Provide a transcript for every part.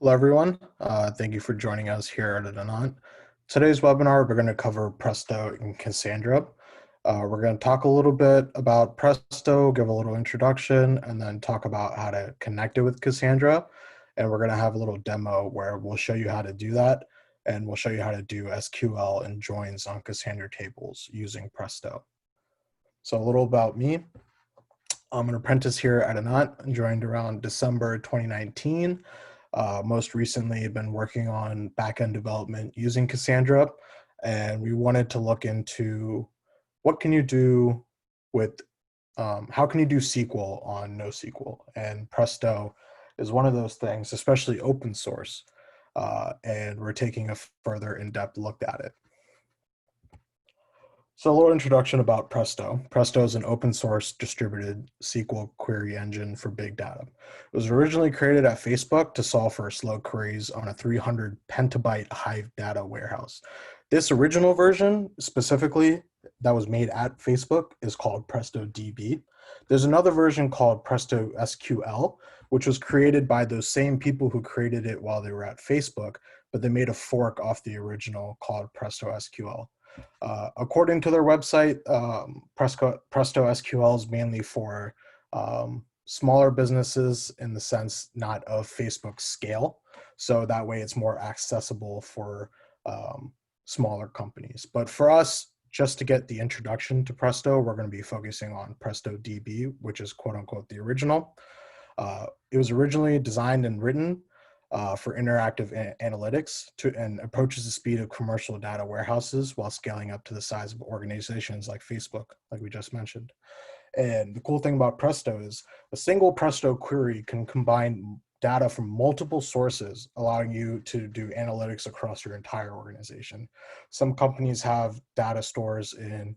Hello, everyone. Thank you for joining us here at Anant. Today's webinar, we're going to cover Presto and Cassandra. We're going to talk a little bit about Presto, give a little introduction, and then talk about how to connect it with Cassandra. And we're going to have a little demo where we'll show you how to do that, and we'll show you how to do SQL and joins on Cassandra tables using Presto. So a little about me. I'm an apprentice here at Anant. I joined around December 2019. Most recently, I've been working on backend development using Cassandra, and we wanted to look into what can you do with, how can you do SQL on NoSQL? And Presto is one of those things, especially open source, and we're taking a further in-depth look at it. So a little introduction about Presto. Presto is an open source distributed SQL query engine for big data. It was originally created at Facebook to solve for slow queries on a 300 petabyte Hive data warehouse. This original version specifically that was made at Facebook is called Presto DB. There's another version called Presto SQL, which was created by those same people who created it while they were at Facebook, but they made a fork off the original called Presto SQL. According to their website, Presto SQL is mainly for smaller businesses in the sense not of Facebook scale. So that way it's more accessible for smaller companies. But for us, just to get the introduction to Presto, we're going to be focusing on Presto DB, which is quote unquote the original. It was originally designed and written for interactive analytics and approaches the speed of commercial data warehouses while scaling up to the size of organizations like Facebook, like we just mentioned. And the cool thing about Presto is a single Presto query can combine data from multiple sources, allowing you to do analytics across your entire organization. Some companies have data stores in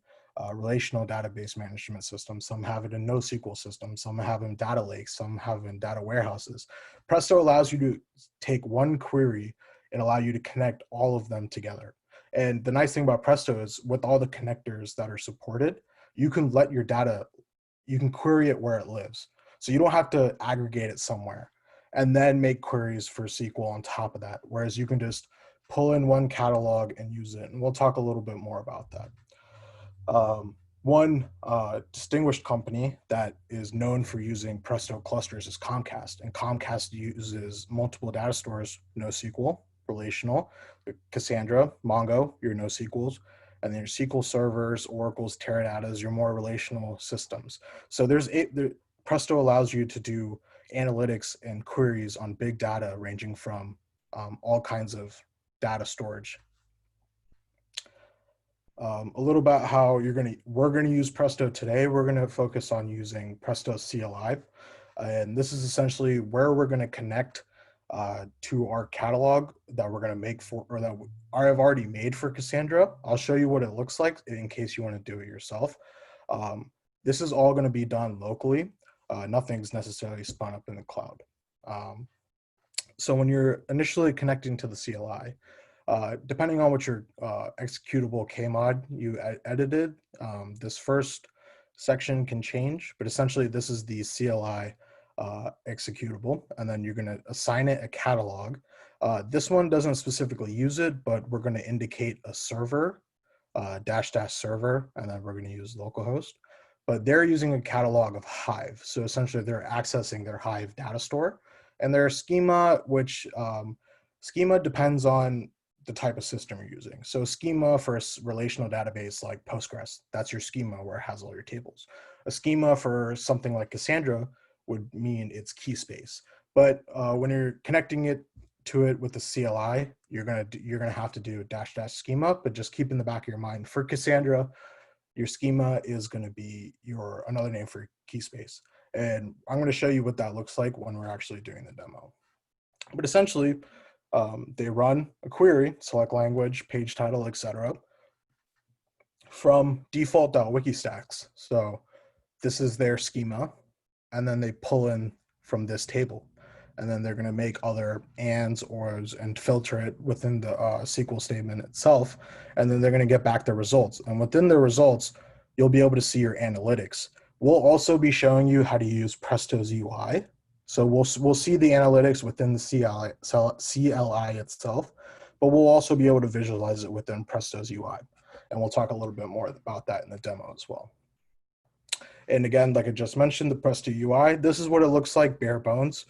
relational database management systems. Some have it in NoSQL systems. Some have in data lakes. Some have in data warehouses. Presto allows you to take one query and allow you to connect all of them together. And the nice thing about Presto is with all the connectors that are supported, you can let your data, you can query it where it lives. So you don't have to aggregate it somewhere and then make queries for SQL on top of that. Whereas you can just pull in one catalog and use it. And we'll talk a little bit more about that. One distinguished company that is known for using Presto clusters is Comcast, and Comcast uses multiple data stores, NoSQL, relational, Cassandra, Mongo, your NoSQLs, and then your SQL servers, Oracles, Teradatas, your more relational systems. So Presto allows you to do analytics and queries on big data ranging from all kinds of data storage. A little about how we're gonna use Presto today. We're gonna focus on using Presto CLI. And this is essentially where we're gonna connect to our catalog that we're gonna make for, or that I've already made for Cassandra. I'll show you what it looks like in case you wanna do it yourself. This is all gonna be done locally. Nothing's necessarily spun up in the cloud. So when you're initially connecting to the CLI, depending on what your executable KMod you edited, this first section can change, but essentially this is the CLI executable, and then you're going to assign it a catalog. This one doesn't specifically use it, but we're going to indicate a server, -- server, and then we're going to use localhost. But they're using a catalog of Hive. So essentially they're accessing their Hive data store, and their schema, which schema depends on the type of system you're using. So schema for a relational database like Postgres, that's your schema where it has all your tables. A schema for something like Cassandra would mean it's key space. But when you're connecting it to it with the CLI, you're gonna have to do -- schema, but just keep in the back of your mind, for Cassandra, your schema is gonna be another name for key space. And I'm gonna show you what that looks like when we're actually doing the demo. But essentially, they run a query, select language, page title, etc., from default.wikistacks. So this is their schema, and then they pull in from this table. And then they're going to make other ands, ors, and filter it within the SQL statement itself. And then they're going to get back the results. And within the results, you'll be able to see your analytics. We'll also be showing you how to use Presto's UI. So we'll see the analytics within the CLI itself, but we'll also be able to visualize it within Presto's UI. And we'll talk a little bit more about that in the demo as well. And again, like I just mentioned, the Presto UI, this is what it looks like bare bones.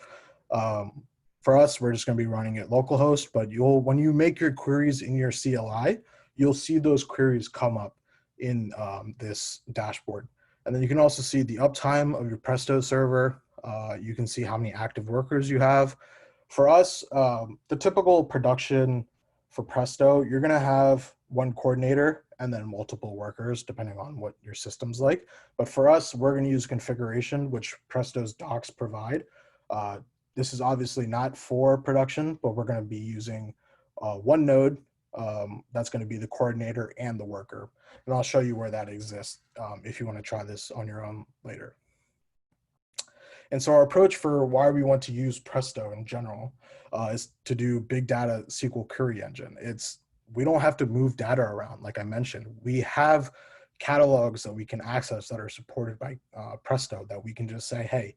For us, we're just going to be running it localhost, but when you make your queries in your CLI, you'll see those queries come up in this dashboard. And then you can also see the uptime of your Presto server. You can see how many active workers you have. For us, the typical production for Presto, you're going to have one coordinator and then multiple workers, depending on what your system's like. But for us, we're going to use configuration, which Presto's docs provide. This is obviously not for production, but we're going to be using one node that's going to be the coordinator and the worker. And I'll show you where that exists if you want to try this on your own later. And so our approach for why we want to use Presto in general is to do big data SQL query engine. We don't have to move data around, like I mentioned. We have catalogs that we can access that are supported by Presto that we can just say, hey,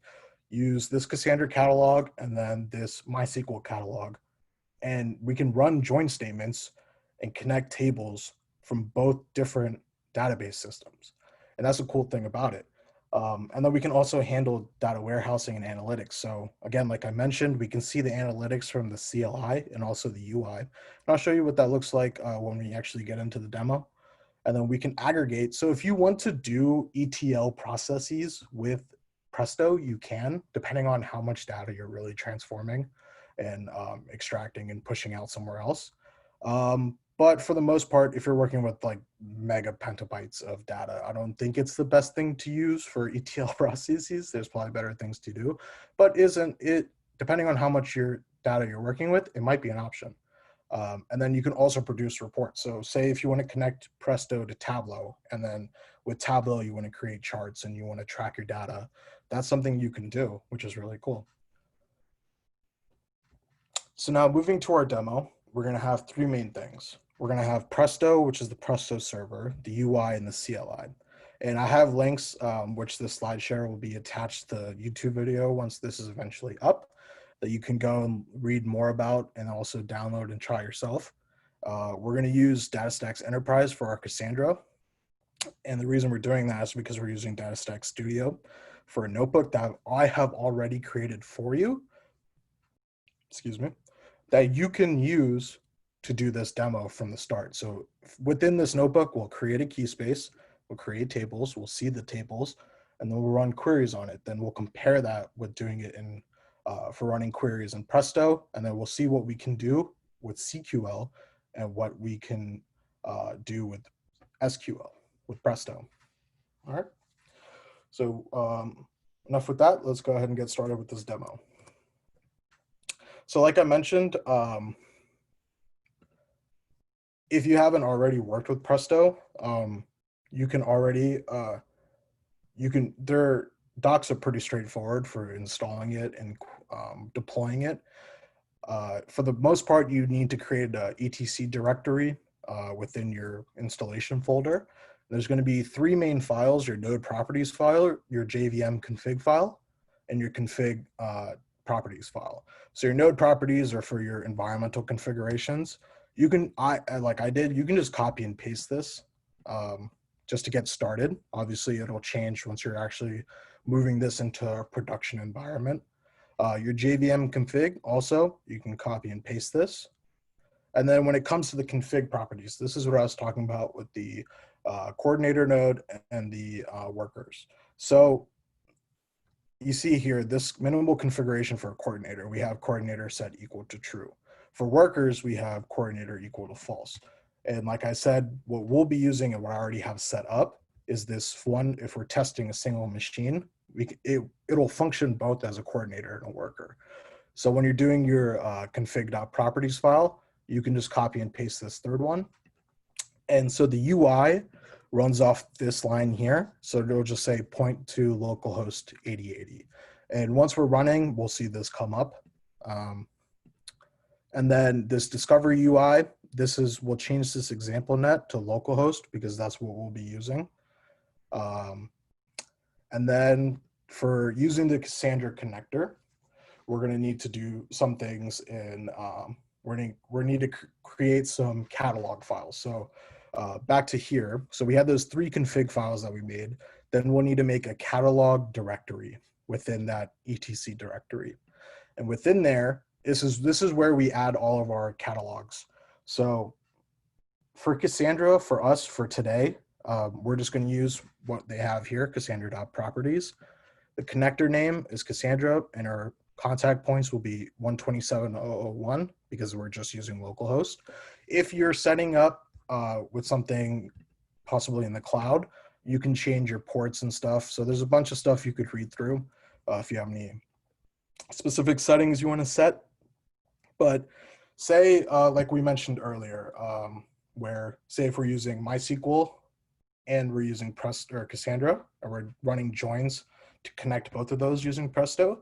use this Cassandra catalog and then this MySQL catalog. And we can run join statements and connect tables from both different database systems. And that's a cool thing about it. And then we can also handle data warehousing and analytics. So again, like I mentioned, we can see the analytics from the CLI and also the UI. And I'll show you what that looks like when we actually get into the demo. And then we can aggregate. So if you want to do ETL processes with Presto, you can, depending on how much data you're really transforming and extracting and pushing out somewhere else. But for the most part, if you're working with like mega petabytes of data, I don't think it's the best thing to use for ETL processes. There's probably better things to do, but depending on how much your data you're working with, it might be an option. And then you can also produce reports. So say if you want to connect Presto to Tableau, and then with Tableau, you want to create charts and you want to track your data, that's something you can do, which is really cool. So now moving to our demo, we're going to have three main things. We're going to have Presto, which is the Presto server, the UI, and the CLI. And I have links, which the slide share will be attached to the YouTube video once this is eventually up, that you can go and read more about and also download and try yourself. We're going to use DataStax Enterprise for our Cassandra. And the reason we're doing that is because we're using DataStax Studio for a notebook that I have already created for you, excuse me, that you can use to do this demo from the start. So within this notebook, we'll create a key space, we'll create tables, we'll see the tables, and then we'll run queries on it. Then we'll compare that with doing it for running queries in Presto, and then we'll see what we can do with SQL and what we can do with SQL with Presto. All right. So enough with that. Let's go ahead and get started with this demo. So like I mentioned, if you haven't already worked with Presto, you can already, their docs are pretty straightforward for installing it and deploying it. For the most part, you need to create a etc directory within your installation folder. There's going to be three main files: your node properties file, your JVM config file, and your config properties file. So your node properties are for your environmental configurations. You can, like I did, you can just copy and paste this just to get started. Obviously, it'll change once you're actually moving this into a production environment. Your JVM config, also, you can copy and paste this. And then when it comes to the config properties, this is what I was talking about with the coordinator node and the workers. So you see here, this minimal configuration for a coordinator, we have coordinator set equal to true. For workers, we have coordinator equal to false. And like I said, what we'll be using and what I already have set up is this one. If we're testing a single machine, it'll function both as a coordinator and a worker. So when you're doing your config.properties file, you can just copy and paste this third one. And so the UI runs off this line here. So it'll just say point to localhost 8080. And once we're running, we'll see this come up. And then this discovery UI, we'll change this example net to localhost because that's what we'll be using. And then for using the Cassandra connector, we're going to need to do some things in, we need to create some catalog files. So back to here. So we had those 3 config files that we made. Then we'll need to make a catalog directory within that etc directory. And within there, this is where we add all of our catalogs. So for Cassandra, for us, for today, we're just going to use what they have here, Cassandra.properties. The connector name is Cassandra, and our contact points will be 127.0.0.1 because we're just using localhost. If you're setting up with something possibly in the cloud, you can change your ports and stuff. So there's a bunch of stuff you could read through if you have any specific settings you want to set. But say, like we mentioned earlier, where say if we're using MySQL and we're using Presto or Cassandra, or we're running joins to connect both of those using Presto.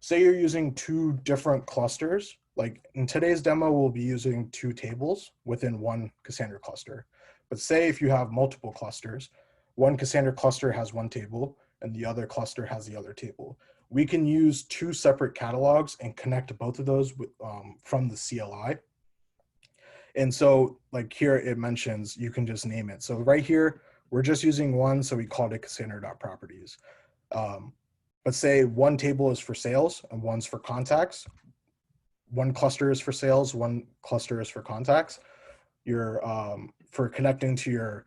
Say you're using 2 different clusters. Like in today's demo, we'll be using 2 tables within one Cassandra cluster. But say if you have multiple clusters, one Cassandra cluster has 1 table and the other cluster has the other table. We can use 2 separate catalogs and connect both of those with, from the CLI. And so like here it mentions, you can just name it. So right here, we're just using one, so we called it Cassandra.properties. But say 1 table is for sales and 1's for contacts. 1 cluster is for sales, 1 cluster is for contacts. For connecting to your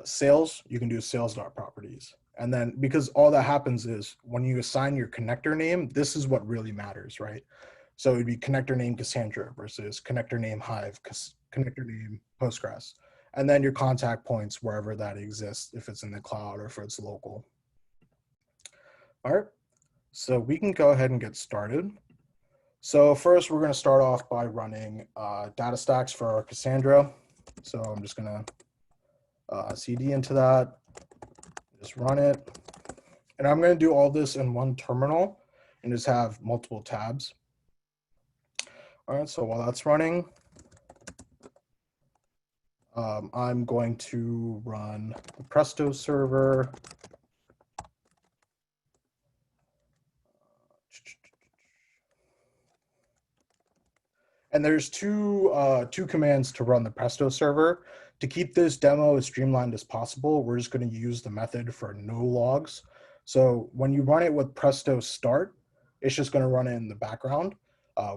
sales, you can do sales.properties. And then because all that happens is when you assign your connector name, this is what really matters, right? So it'd be connector name Cassandra versus connector name Hive, connector name Postgres. And then your contact points wherever that exists, if it's in the cloud or if it's local. All right, so we can go ahead and get started. So first we're gonna start off by running data stacks for our Cassandra. So I'm just gonna CD into that, just run it. And I'm gonna do all this in one terminal and just have multiple tabs. All right, so while that's running, I'm going to run the Presto server. And there's two commands to run the Presto server. To keep this demo as streamlined as possible, we're just going to use the method for no logs. So when you run it with Presto start, it's just going to run it in the background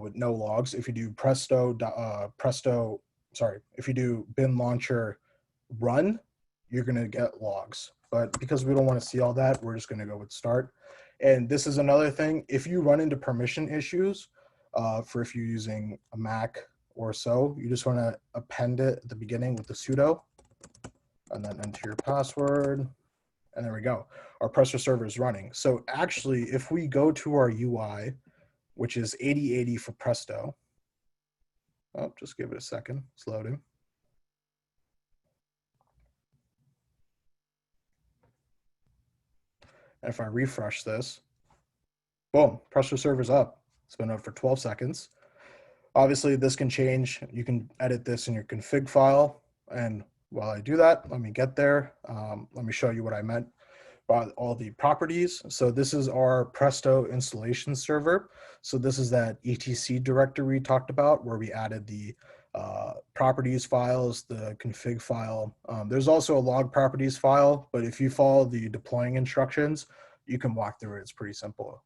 with no logs. If you do if you do bin launcher run, you're going to get logs. But because we don't want to see all that, we're just going to go with start. And this is another thing. If you run into permission issues, for if you're using a Mac or so, you just want to append it at the beginning with the sudo and then enter your password. And there we go. Our Presto server is running. So actually, if we go to our UI, which is 8080 for Presto, oh, just give it a second, it's loading. And if I refresh this, boom, Presto server's up. It's been up for 12 seconds. Obviously, this can change. You can edit this in your config file. And while I do that, let me get there. Let me show you what I meant by all the properties. So this is our Presto installation server. So this is that etc directory we talked about where we added the properties files, the config file. There's also a log properties file, but if you follow the deploying instructions, you can walk through it. It's pretty simple.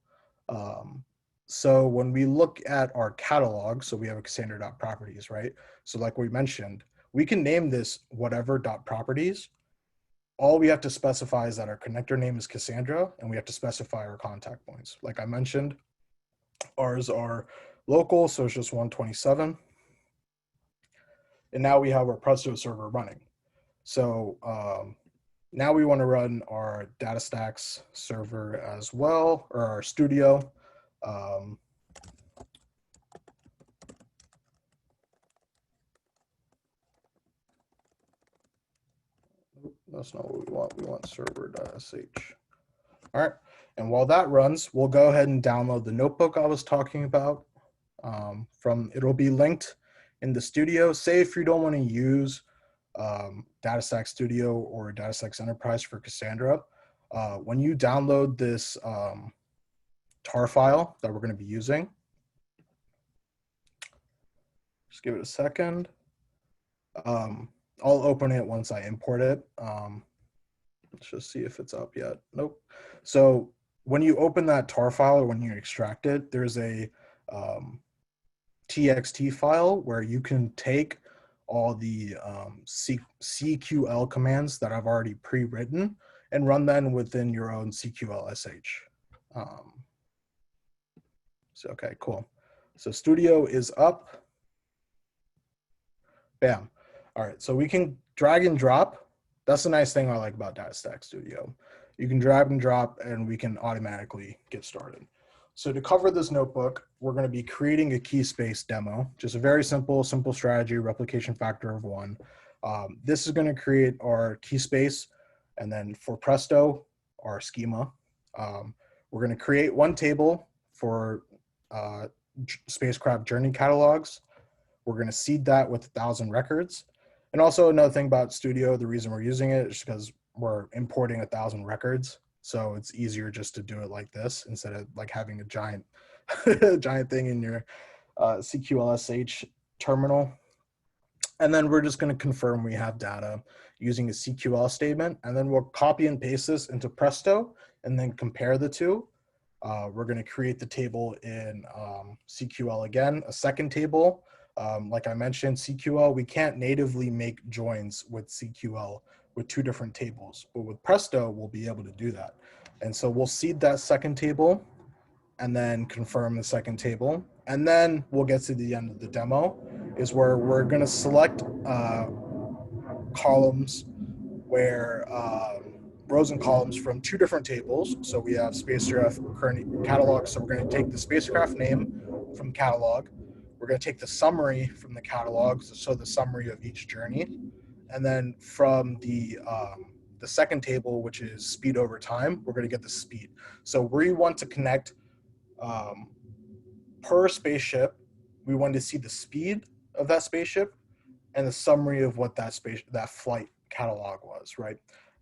So when we look at our catalog, so we have a Cassandra.properties, right? So like we mentioned, we can name this whatever .properties. All we have to specify is that our connector name is Cassandra, and we have to specify our contact points. Like I mentioned, ours are local, so it's just 127. And now we have our Presto server running. So now we want to run our DataStax server as well, or our studio. That's not what we want. We want server.sh. All right. And while that runs, we'll go ahead and download the notebook I was talking about. It'll be linked in the studio. Say if you don't want to use DataStax Studio or DataStax Enterprise for Cassandra, when you download this tar file that we're going to be using, Just give it a second. I'll open it once I import it. Let's just see if it's up yet. Nope. So when you open that tar file or when you extract it, there's a txt file where you can take all the CQL commands that I've already pre-written and run them within your own CQL.sh. So, okay, cool. So Studio is up. Bam. All right, so we can drag and drop. That's the nice thing I like about DataStax Studio. You can drag and drop and we can automatically get started. So to cover this notebook, we're going to be creating a key space demo, just a very simple strategy, replication factor of 1. This is going to create our key space, and then for Presto, our schema. We're going to create one table for spacecraft journey catalogs. We're going to seed that with 1,000 records. And also another thing about Studio, the reason we're using it is because we're importing 1,000 records. So it's easier just to do it like this instead of like having a giant, giant thing in your CQL.sh terminal. And then we're just going to confirm we have data using a CQL statement. And then we'll copy and paste this into Presto and then compare the two. We're going to create the table in CQL again, a second table. Like I mentioned, CQL, we can't natively make joins with CQL with 2 different tables, but with Presto, we'll be able to do that. And so we'll seed that second table and then confirm the second table. And then we'll get to the end of the demo is where we're going to select columns where rows and columns from 2 different tables. So we have spacecraft current catalog. So we're going to take the spacecraft name from catalog. We're going to take the summary from the catalog, so the summary of each journey. And then from the second table, which is speed over time, we're going to get the speed. So we want to connect per spaceship. We want to see the speed of that spaceship and the summary of what that flight catalog was, right?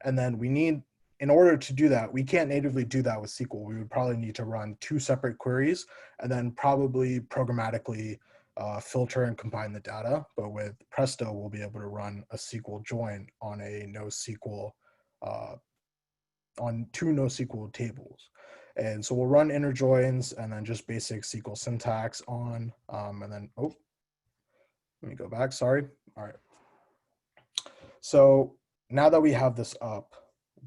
And then we need, in order to do that, we can't natively do that with SQL. We would probably need to run 2 separate queries and then probably programmatically filter and combine the data. But with Presto, we'll be able to run a SQL join on a NoSQL, on 2 NoSQL tables. And so we'll run inner joins and then just basic SQL syntax on, and then, oh, let me go back, sorry. All right. So now that we have this up,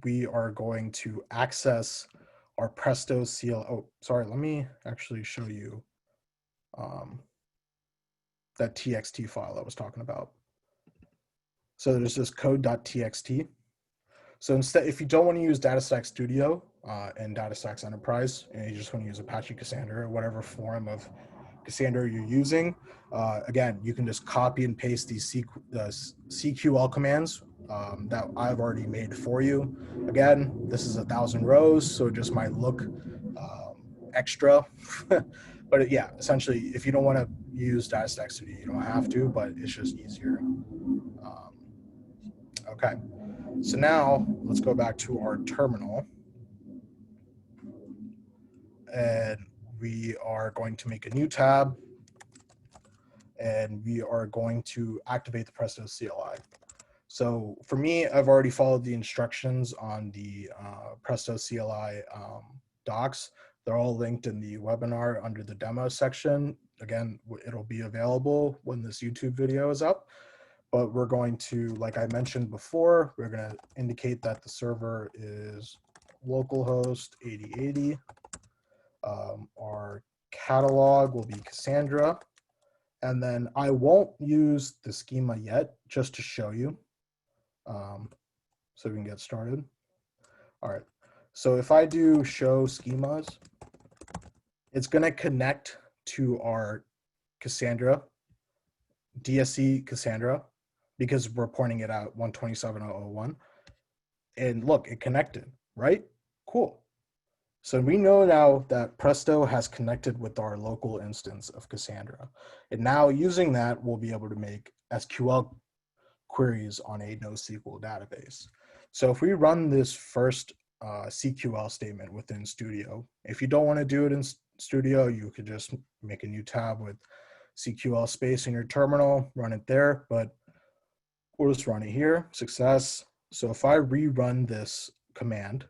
we are going to access our Presto CL. Oh, sorry, let me actually show you that txt file I was talking about. So there's this code.txt. So instead, if you don't want to use DataStax Studio and DataStax Enterprise, and you just want to use Apache Cassandra or whatever form of Cassandra you're using, again, you can just copy and paste these CQL commands that I've already made for you. Again, this is 1,000 rows, so it just might look extra. But yeah, essentially, if you don't want to use DataStax Studio, you don't have to, but it's just easier. Okay, so now let's go back to our terminal. And we are going to make a new tab. And we are going to activate the Presto CLI. So for me, I've already followed the instructions on the Presto CLI docs. They're all linked in the webinar under the demo section. Again, it'll be available when this YouTube video is up. But we're going to, like I mentioned before, we're going to indicate that the server is localhost 8080. Our catalog will be Cassandra. And then I won't use the schema yet, just to show you, so we can get started. All right, so if I do show schemas, it's gonna connect to our Cassandra, DSC Cassandra, because we're pointing it out 127.0.0.1. And look, it connected, right? Cool. So we know now that Presto has connected with our local instance of Cassandra. And now using that, we'll be able to make SQL queries on a NoSQL database. So if we run this first CQL statement within Studio, if you don't want to do it in Studio, you could just make a new tab with SQL space in your terminal, run it there, but we'll just run it here, success. So if I rerun this command,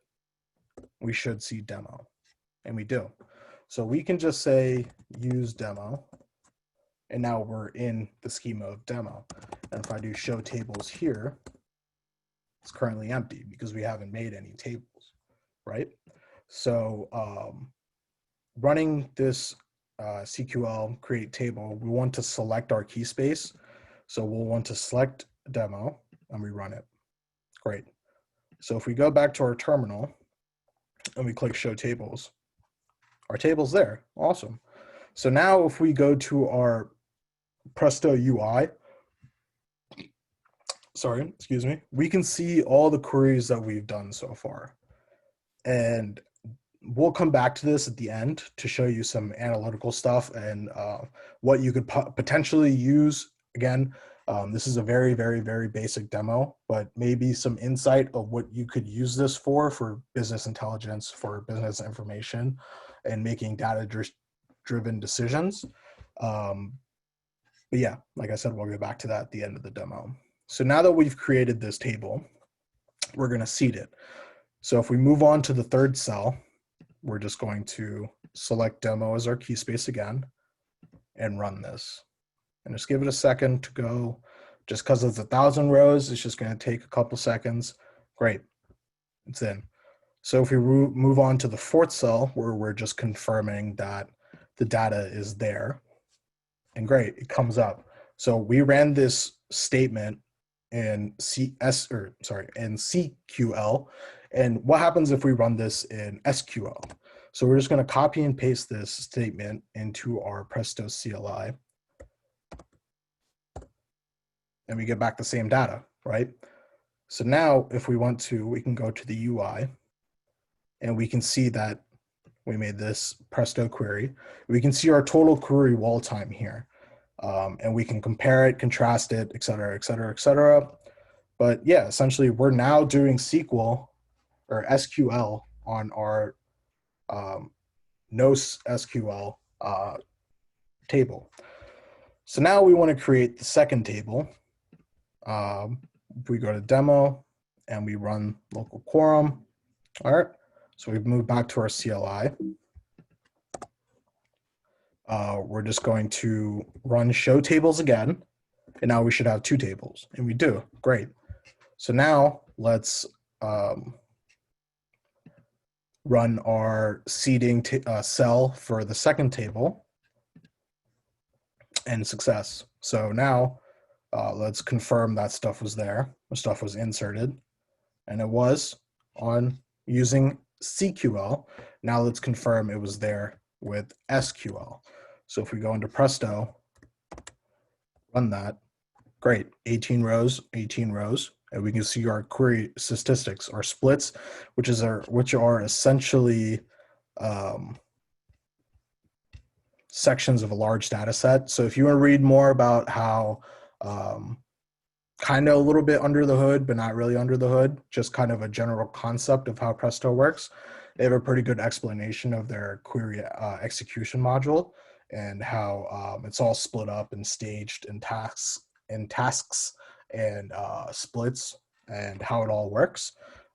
we should see demo, and we do. So we can just say use demo, and now we're in the schema of demo. And if I do show tables here, it's currently empty because we haven't made any tables, right? So running this SQL create table, we want to select our key space. So we'll want to select demo and we run it. Great. So if we go back to our terminal and we click show tables, our table's there. Awesome. So now if we go to our Presto UI, we can see all the queries that we've done so far. And we'll come back to this at the end to show you some analytical stuff and what you could potentially use. Again, this is a very, very, very basic demo, but maybe some insight of what you could use this for business intelligence, for business information, and making data-driven decisions. But yeah, like I said, we'll get back to that at the end of the demo. So now that we've created this table, we're going to seed it. So if we move on to the third cell, we're just going to select demo as our key space again and run this. And just give it a second to go. Just because it's 1,000 rows, it's just going to take a couple seconds. Great, it's in. So if we move on to the fourth cell, where we're just confirming that the data is there, and great, it comes up. So we ran this statement in CQL, and what happens if we run this in SQL? So we're just going to copy and paste this statement into our Presto CLI, and we get back the same data, right? So now if we want to, we can go to the UI, and we can see that we made this Presto query. We can see our total query wall time here. And we can compare it, contrast it, et cetera, et cetera, et cetera. But yeah, essentially we're now doing SQL or SQL on our NoSQL table. So now we want to create the second table. We go to demo and we run local quorum. All right, so we've moved back to our CLI. We're just going to run show tables again, and now we should have two tables, and we do. Great. So now let's run our seeding cell for the second table, and success. So now let's confirm that stuff was there, the stuff was inserted, and it was on using CQL. Now let's confirm it was there with SQL. So if we go into Presto, run that, great, 18 rows, and we can see our query statistics, our splits, which are essentially sections of a large data set. So if you want to read more about how kind of a little bit under the hood, but not really under the hood, just kind of a general concept of how Presto works, they have a pretty good explanation of their query execution module and how it's all split up and staged in tasks and splits and how it all works.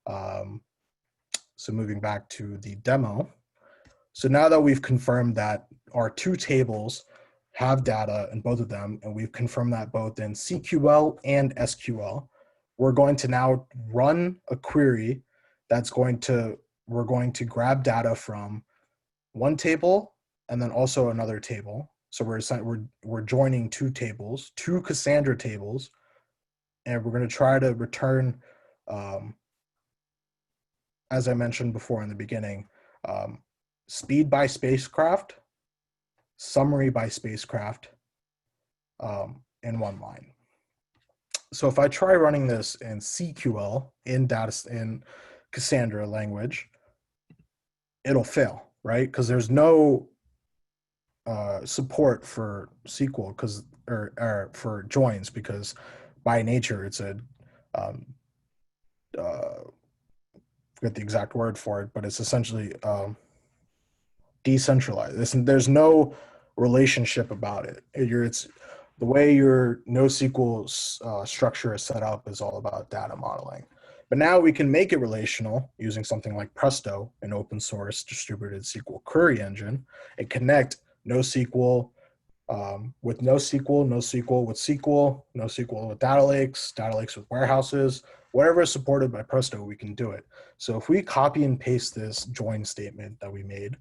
So moving back to the demo. So now that we've confirmed that our two tables have data in both of them, and we've confirmed that both in CQL and SQL, we're going to now run a query we're going to grab data from one table and then also another table. So we're joining two tables, two Cassandra tables, and we're going to try to return, as I mentioned before in the beginning, speed by spacecraft, summary by spacecraft, in one line. So if I try running this in CQL in Cassandra language, it'll fail, right? Because there's no support for SQL or for joins, because by nature it's a forget the exact word for it, but it's essentially decentralized. There's no relationship about it. It's the way your NoSQL structure is set up is all about data modeling. But now we can make it relational using something like Presto, an open source distributed SQL query engine, and connect NoSQL with NoSQL, NoSQL with SQL, NoSQL with data lakes with warehouses, whatever is supported by Presto, we can do it. So if we copy and paste this join statement that we made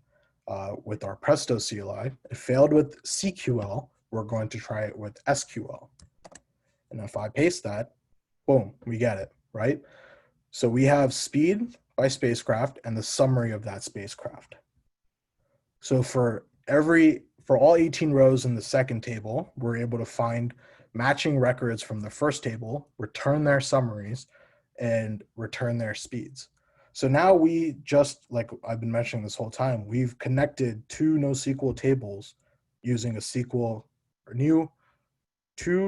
with our Presto CLI, it failed with CQL, we're going to try it with SQL. And if I paste that, boom, we get it, right? So we have speed by spacecraft and the summary of that spacecraft. So for all 18 rows in the second table, we're able to find matching records from the first table, return their summaries, and return their speeds. So now we just, like I've been mentioning this whole time, we've connected two NoSQL tables using two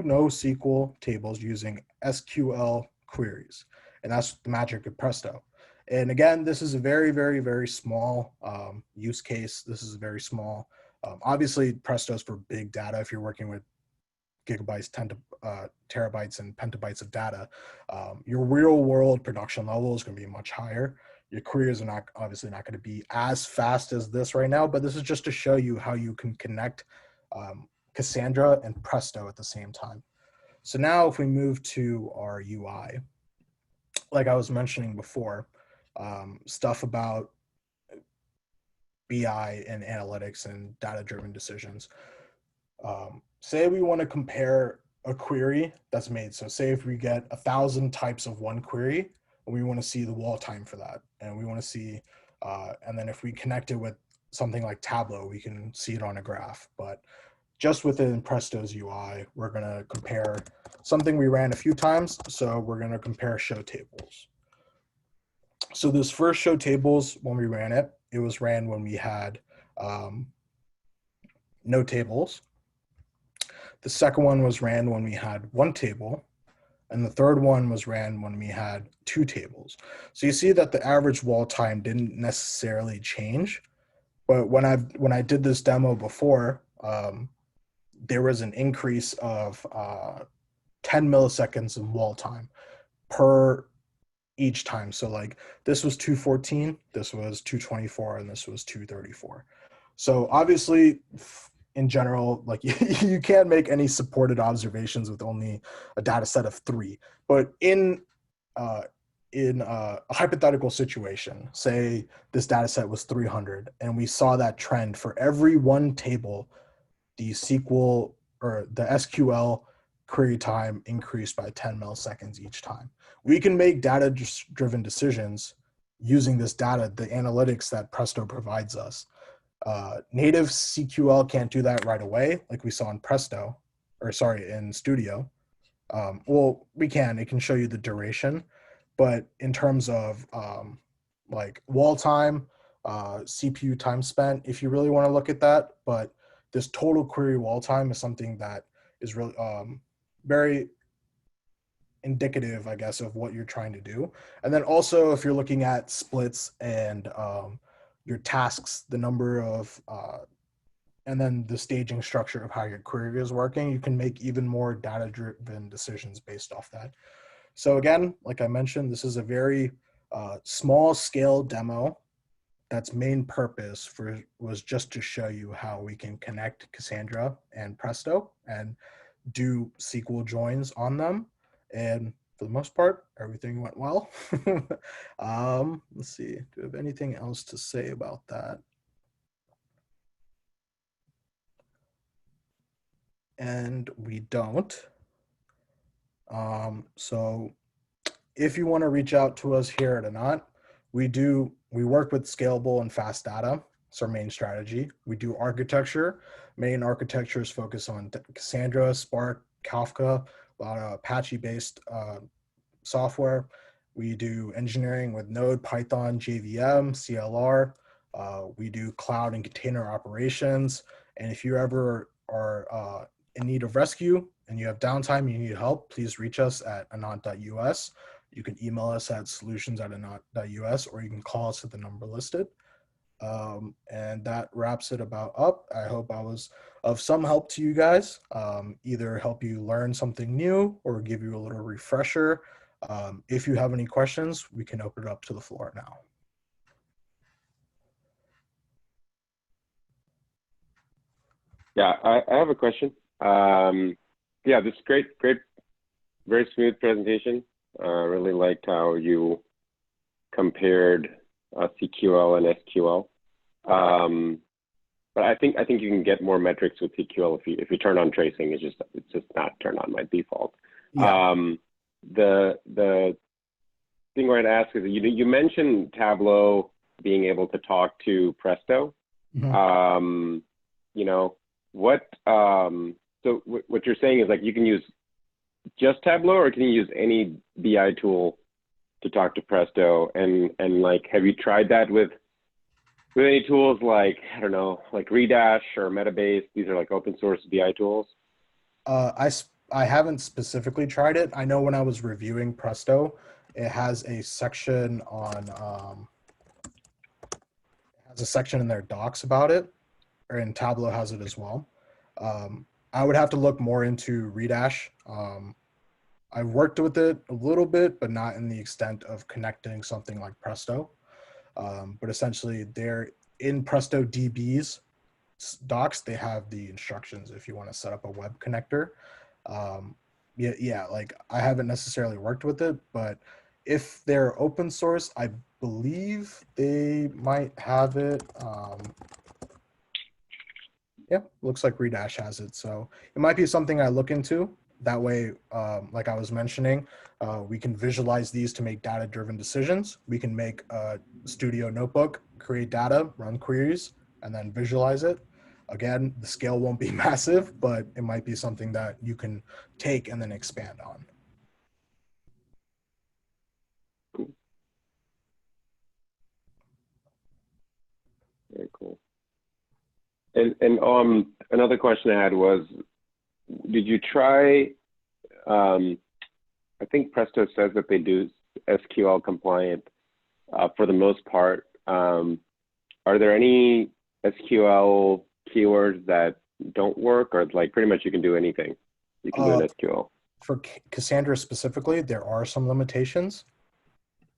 NoSQL tables using SQL queries. And that's the magic of Presto. And again, this is a very, very, very small use case. This is very small. Obviously, Presto is for big data. If you're working with gigabytes, terabytes, and petabytes of data, your real world production level is going to be much higher. Your queries are obviously not going to be as fast as this right now, but this is just to show you how you can connect Cassandra and Presto at the same time. So now if we move to our UI, like I was mentioning before, stuff about BI and analytics and data-driven decisions. Say we want to compare a query that's made. So say if we get 1,000 types of one query, and we want to see the wall time for that. And we want to see, and then if we connect it with something like Tableau, we can see it on a graph. But just within Presto's UI, we're going to compare something we ran a few times. So we're going to compare show tables. So this first show tables, when we ran it, it was ran when we had no tables. The second one was ran when we had one table. And the third one was ran when we had two tables. So you see that the average wall time didn't necessarily change. But when I did this demo before, there was an increase of 10 milliseconds in wall time per each time. So like this was 214, this was 224, and this was 234. So obviously, in general, like you can't make any supported observations with only a data set of 3. But in a hypothetical situation, say this data set was 300, and we saw that trend for every one table, the SQL or the SQL query time increased by 10 milliseconds each time. We can make data-driven decisions using this data, the analytics that Presto provides us. Native CQL can't do that right away, like we saw in Presto, or sorry, in Studio. Well, we can. It can show you the duration, but in terms of like wall time, CPU time spent, if you really want to look at that, but this total query wall time is something that is really very indicative, I guess, of what you're trying to do. And then also, if you're looking at splits and your tasks, the number of, and then the staging structure of how your query is working, you can make even more data-driven decisions based off that. So again, like I mentioned, this is a very small scale demo that's main purpose was just to show you how we can connect Cassandra and Presto and do SQL joins on them. And for the most part, everything went well. Let's see, do we have anything else to say about that? And we don't. So if you want to reach out to us here at Anant, we work with scalable and fast data. It's our main strategy. We do architecture. Main architectures focus on Cassandra, Spark, Kafka, a lot of Apache-based software. We do engineering with Node, Python, JVM, CLR. We do cloud and container operations. And if you ever are in need of rescue and you have downtime, you need help, please reach us at anant.us. You can email us at solutions@anant.us, or you can call us at the number listed. And that wraps it about up. I hope I was of some help to you guys, either help you learn something new or give you a little refresher. If you have any questions, we can open it up to the floor now. Yeah, I have a question. Yeah, this is great, very smooth presentation. Really liked how you compared CQL and SQL. But I think you can get more metrics with CQL if you turn on tracing. It's just not turned on by default. Yeah. The thing I would ask is you mentioned Tableau being able to talk to Presto. Mhm. You know what? So what you're saying is like you can use just Tableau, or can you use any BI tool to talk to Presto? And like, have you tried that with any tools like, I don't know, like Redash or Metabase? These are like open source BI tools. I haven't specifically tried it. I know when I was reviewing Presto, it has a section on it has a section in their docs about it, and Tableau has it as well. I would have to look more into Redash. I've worked with it a little bit, but not in the extent of connecting something like Presto. But essentially, they're in Presto DB's docs. They have the instructions if you want to set up a web connector. Yeah, like I haven't necessarily worked with it, but if they're open source, I believe they might have it. Yeah, looks like Redash has it. So it might be something I look into. That way, like I was mentioning, we can visualize these to make data-driven decisions. We can make a Studio notebook, create data, run queries, and then visualize it. Again, the scale won't be massive, but it might be something that you can take and then expand on. Cool. Very cool. And another question I had was, did you try? I think Presto says that they do SQL compliant for the most part. Are there any SQL keywords that don't work, or like pretty much you can do anything? You can do an SQL. For Cassandra specifically, there are some limitations.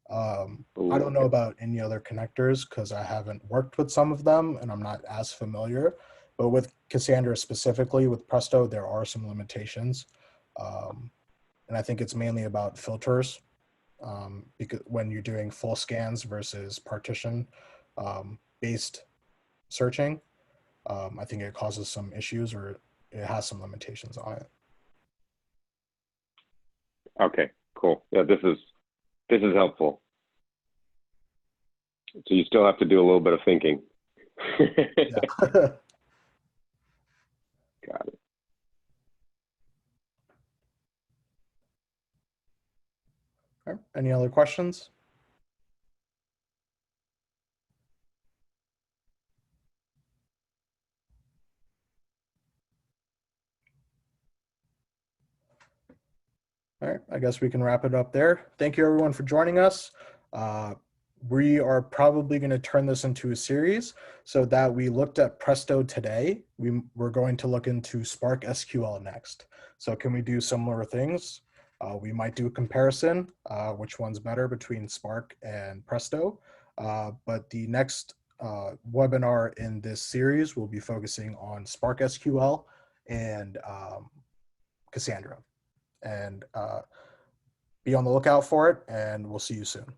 I Ooh, don't know okay. about any other connectors because I haven't worked with some of them and I'm not as familiar. But with Cassandra specifically, with Presto, there are some limitations. And I think it's mainly about filters, because when you're doing full scans versus partition based searching, I think it causes some issues or it has some limitations on it. Okay, cool. Yeah, this is helpful. So you still have to do a little bit of thinking. Yeah. Got it. All right. Any other questions? All right, I guess we can wrap it up there. Thank you everyone for joining us. We are probably going to turn this into a series so that we looked at Presto today. We're going to look into Spark SQL next. So can we do similar things? We might do a comparison, which one's better between Spark and Presto. But the next webinar in this series will be focusing on Spark SQL and Cassandra. And be on the lookout for it, and we'll see you soon.